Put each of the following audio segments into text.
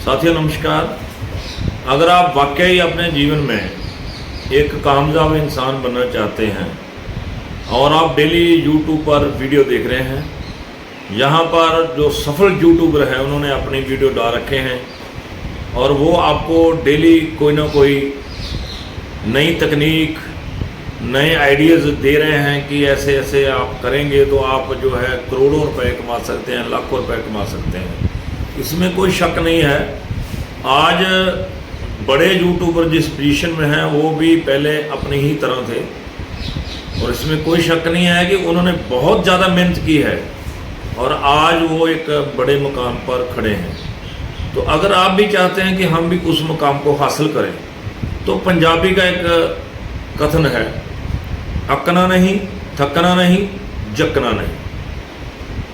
साथियों नमस्कार। अगर आप वाकई अपने जीवन में एक कामयाब इंसान बनना चाहते हैं और आप डेली यूट्यूब पर वीडियो देख रहे हैं, यहाँ पर जो सफल यूट्यूबर हैं उन्होंने अपनी वीडियो डाल रखे हैं और वो आपको डेली कोई ना कोई नई तकनीक, नए आइडियाज़ दे रहे हैं कि ऐसे ऐसे आप करेंगे तो आप जो है करोड़ों रुपए कमा सकते हैं, लाखों रुपए कमा सकते हैं। इसमें कोई शक नहीं है। आज बड़े यूट्यूबर जिस पोजीशन में हैं वो भी पहले अपनी ही तरह थे और इसमें कोई शक नहीं है कि उन्होंने बहुत ज़्यादा मेहनत की है और आज वो एक बड़े मुकाम पर खड़े हैं। तो अगर आप भी चाहते हैं कि हम भी उस मुकाम को हासिल करें तो पंजाबी का एक कथन है, अकना नहीं, थकना नहीं, जकना नहीं।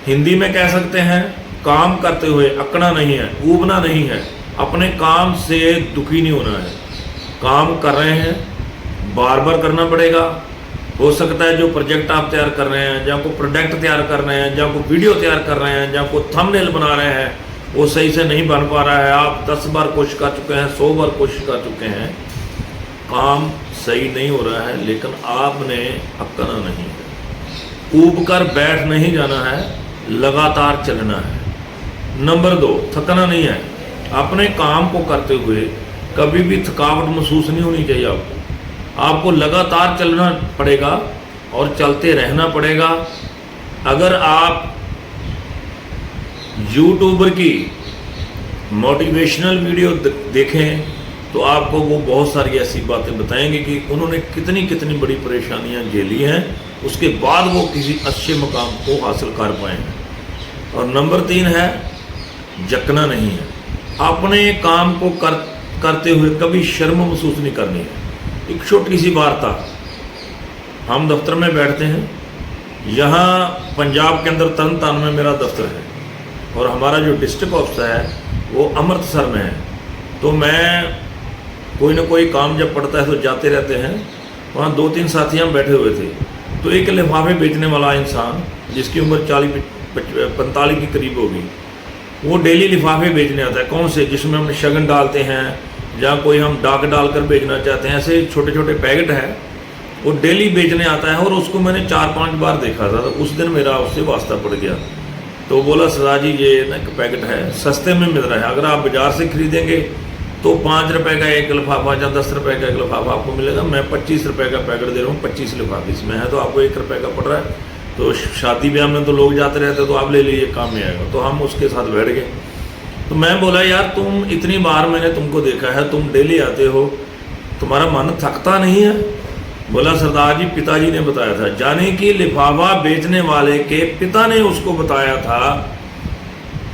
हिंदी में कह सकते हैं काम करते हुए अकना नहीं है, ऊबना नहीं है, अपने काम से दुखी नहीं होना है। काम कर रहे हैं, बार बार करना पड़ेगा। हो सकता है जो प्रोजेक्ट आप तैयार कर रहे हैं, जहाँ को प्रोडक्ट तैयार कर रहे हैं, जहाँ को वीडियो तैयार कर रहे हैं, जहाँ को थंबनेल बना रहे हैं, वो सही से नहीं बन पा रहा है। आप 10 बार कोशिश कर चुके हैं, 100 बार कोशिश कर चुके हैं, काम सही नहीं हो रहा है, लेकिन आपने अकना नहीं है, ऊब कर बैठ नहीं जाना है, लगातार चलना है। नंबर 2, थकना नहीं है। अपने काम को करते हुए कभी भी थकावट महसूस नहीं होनी चाहिए। आपको लगातार चलना पड़ेगा और चलते रहना पड़ेगा। अगर आप यूट्यूबर की मोटिवेशनल वीडियो देखें तो आपको वो बहुत सारी ऐसी बातें बताएंगे कि उन्होंने कितनी कितनी बड़ी परेशानियां झेली हैं, उसके बाद वो किसी अच्छे मुकाम को हासिल कर पाए हैं। और नंबर 3 है जकना नहीं है। अपने काम को करते हुए कभी शर्म महसूस नहीं करनी है। एक छोटी सी वार्ता, हम दफ्तर में बैठते हैं, यहाँ पंजाब के अंदर तरनतारन में मेरा दफ्तर है और हमारा जो डिस्ट्रिक्ट ऑफिस है वो अमृतसर में है। तो मैं कोई ना कोई काम जब पड़ता है तो जाते रहते हैं। वहाँ 2-3 साथी हम बैठे हुए थे, तो एक लिफाफे बेचने वाला इंसान जिसकी उम्र 40-45 के करीब होगी, वो डेली लिफाफे बेचने आता है। कौन से? जिसमें हम शगन डालते हैं या कोई हम डाक डालकर बेचना चाहते हैं, ऐसे छोटे छोटे पैकेट है, वो डेली बेचने आता है। और उसको मैंने 4-5 बार देखा था। तो उस दिन मेरा उससे वास्ता पड़ गया। तो बोला सरदार जी ये ना एक पैकेट है, सस्ते में मिल रहा है, अगर आप बाज़ार से खरीदेंगे तो 5 रुपये का एक लिफाफा या 10 रुपये का एक लिफाफा आपको मिलेगा। मैं 25 रुपये का पैकेट दे रहा हूँ, 25 लिफाफे इसमें है, तो आपको 1 रुपये का पड़ रहा है। तो शादी ब्याह में तो लोग जाते रहते, तो आप ले लीजिए, काम में आएगा। तो हम उसके साथ बैठ गए। तो मैं बोला यार तुम इतनी बार मैंने तुमको देखा है, तुम डेली आते हो, तुम्हारा मन थकता नहीं है? बोला सरदार जी पिताजी ने बताया था, जाने कि लिफाफा बेचने वाले के पिता ने उसको बताया था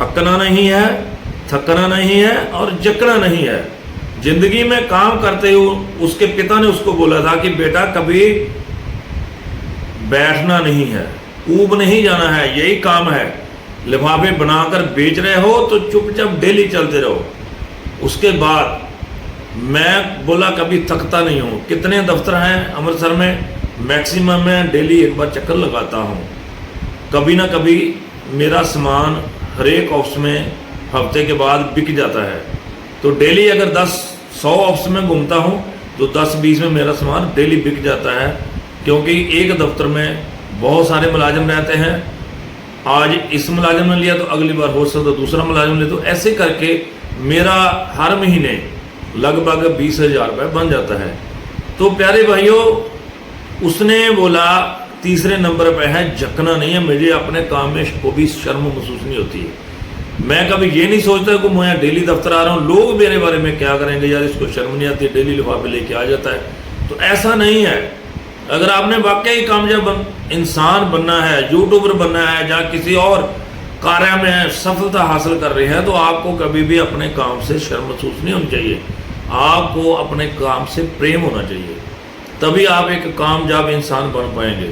अकना नहीं है, थकना नहीं है और जकना नहीं है। जिंदगी में काम करते हुए उसके पिता ने उसको बोला था कि बेटा कभी बैठना नहीं है, ऊब नहीं जाना है, यही काम है। लिफाफे बनाकर बेच रहे हो तो चुपचाप डेली चलते रहो। उसके बाद मैं बोला कभी थकता नहीं हूँ। कितने दफ्तर हैं अमृतसर में, मैक्सिमम मैं डेली एक बार चक्कर लगाता हूँ। कभी ना कभी मेरा सामान हर एक ऑफिस में हफ्ते के बाद बिक जाता है। तो डेली अगर 10-100 ऑफिस में घूमता हूँ तो 10-20 में मेरा सामान डेली बिक जाता है, क्योंकि एक दफ्तर में बहुत सारे मुलाजिम रहते हैं। आज इस मुलाजिम ने लिया तो अगली बार हो सकता है दूसरा मुलाजिम ले, तो ऐसे करके मेरा हर महीने लगभग 20,000 रुपये बन जाता है। तो प्यारे भाइयों, उसने बोला तीसरे नंबर पे है जकना नहीं है। मुझे अपने काम में को भी शर्म महसूस नहीं होती है। मैं कभी ये नहीं सोचता कि मैं डेली दफ्तर आ रहा हूँ, लोग मेरे बारे में क्या करेंगे, यार इसको शर्म नहीं आती, डेली लिफाफे लेके आ जाता है। तो ऐसा नहीं है। अगर आपने वाकई कामयाब इंसान बनना है, यूट्यूबर बनना है, या किसी और कार्य में सफलता हासिल कर रहे हैं, तो आपको कभी भी अपने काम से शर्म महसूस नहीं होनी चाहिए। आपको अपने काम से प्रेम होना चाहिए, तभी आप एक कामयाब इंसान बन पाएंगे।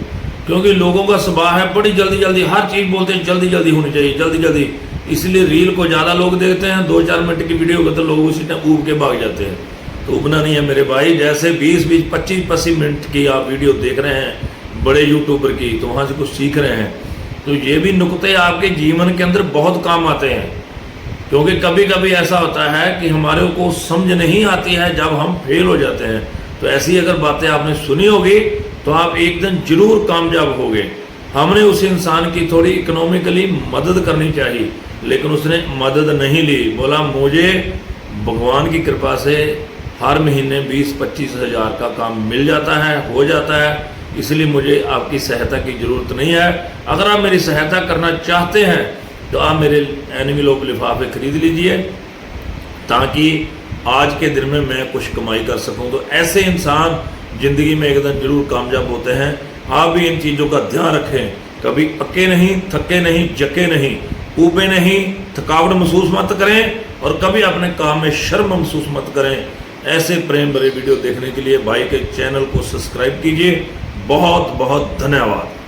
क्योंकि लोगों का स्वभाव है बड़ी जल्दी जल्दी हर चीज़ बोलते हैं, जल्दी जल्दी होनी चाहिए, जल्दी जल्दी। इसलिए रील को ज़्यादा लोग देखते हैं, 2-4 मिनट की वीडियो को तो लोग उसी टाइम ऊब के भाग जाते हैं। तो उबना नहीं है मेरे भाई। जैसे 20-20, 25-25 मिनट की आप वीडियो देख रहे हैं बड़े यूट्यूबर की, तो वहाँ से कुछ सीख रहे हैं, तो ये भी नुक्ते आपके जीवन के अंदर बहुत काम आते हैं। क्योंकि कभी कभी ऐसा होता है कि हमारे को समझ नहीं आती है जब हम फेल हो जाते हैं। तो ऐसी अगर बातें आपने सुनी होगी तो आप एक दिन जरूर कामयाब होगे। हमने उस इंसान की थोड़ी इकोनॉमिकली मदद करनी चाहिए, लेकिन उसने मदद नहीं ली। बोला मुझे भगवान की कृपा से हर महीने 20-25 हज़ार का काम मिल जाता है, हो जाता है, इसलिए मुझे आपकी सहायता की ज़रूरत नहीं है। अगर आप मेरी सहायता करना चाहते हैं तो आप मेरे एनवेलप लिफाफे खरीद लीजिए, ताकि आज के दिन में मैं कुछ कमाई कर सकूं। तो ऐसे इंसान ज़िंदगी में एक दिन जरूर कामयाब होते हैं। आप भी इन चीज़ों का ध्यान रखें, कभी पक्के नहीं, थके नहीं, जके नहीं, ऊबे नहीं, थकावट महसूस मत करें और कभी अपने काम में शर्म महसूस मत करें। ऐसे प्रेम भरे वीडियो देखने के लिए भाई के चैनल को सब्सक्राइब कीजिए। बहुत बहुत धन्यवाद।